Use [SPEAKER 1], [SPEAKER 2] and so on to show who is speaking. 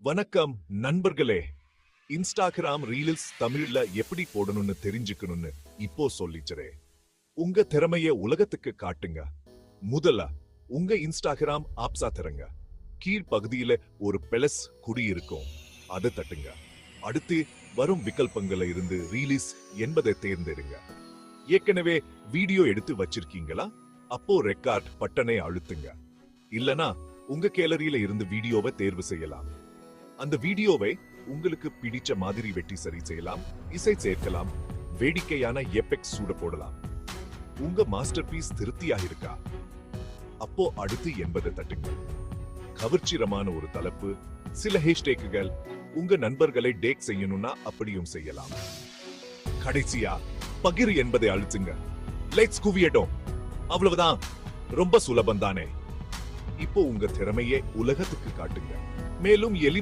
[SPEAKER 1] வணக்கம் நண்பர்களே. Instagram reels தமிழ்ல எப்படி போடணும்னு தெரிஞ்சுக்கணும்னு இப்போ சொல்லிச்சரே. உங்க திறமைய உலகத்துக்கு காட்டுங்க. முதல்ல உங்க இன்ஸ்டாகிராம் ஆப்ஸா தரங்க. கீழ் பகுதியில ஒரு பெலஸ் குடி இருக்கும், அதை தட்டுங்க. அடுத்து வரும் விகல்பங்கள்ல இருந்து ரீலீஸ் என்பதை தேர்ந்தெடுங்க. ஏற்கனவே வீடியோ எடுத்து வச்சிருக்கீங்களா? அப்போ ரெக்கார்ட் பட்டனை அழுத்துங்க. இல்லனா உங்க கேலரியில இருந்து வீடியோவை தேர்வு செய்யலாம். அந்த வீடியோவை உங்களுக்கு பிடிச்ச மாதிரி வெட்டி சரி செய்யலாம், இசை சேர்க்கலாம், வேடிக்கையான எஃபெக்ட்ஸ் சூட போடலாம். உங்க மாஸ்டர் பீஸ் திருப்தியாக இருக்கா? அப்போ அடுத்து என்பதை தட்டுங்க. கவர்ச்சிகரமான ஒரு தலைப்பு, சில ஹேஷ்டேக்குகள், உங்க நண்பர்களை டேக் செய்யணும்னா அப்படியும் செய்யலாம். கடைசியா பகிர் என்பதை அழுத்துங்க. லெட்ஸ் குவியட்டும். அவ்வளவுதான், ரொம்ப சுலபம் தானே. இப்போ உங்க திறமையை உலகத்துக்கு காட்டுங்க. மேலும்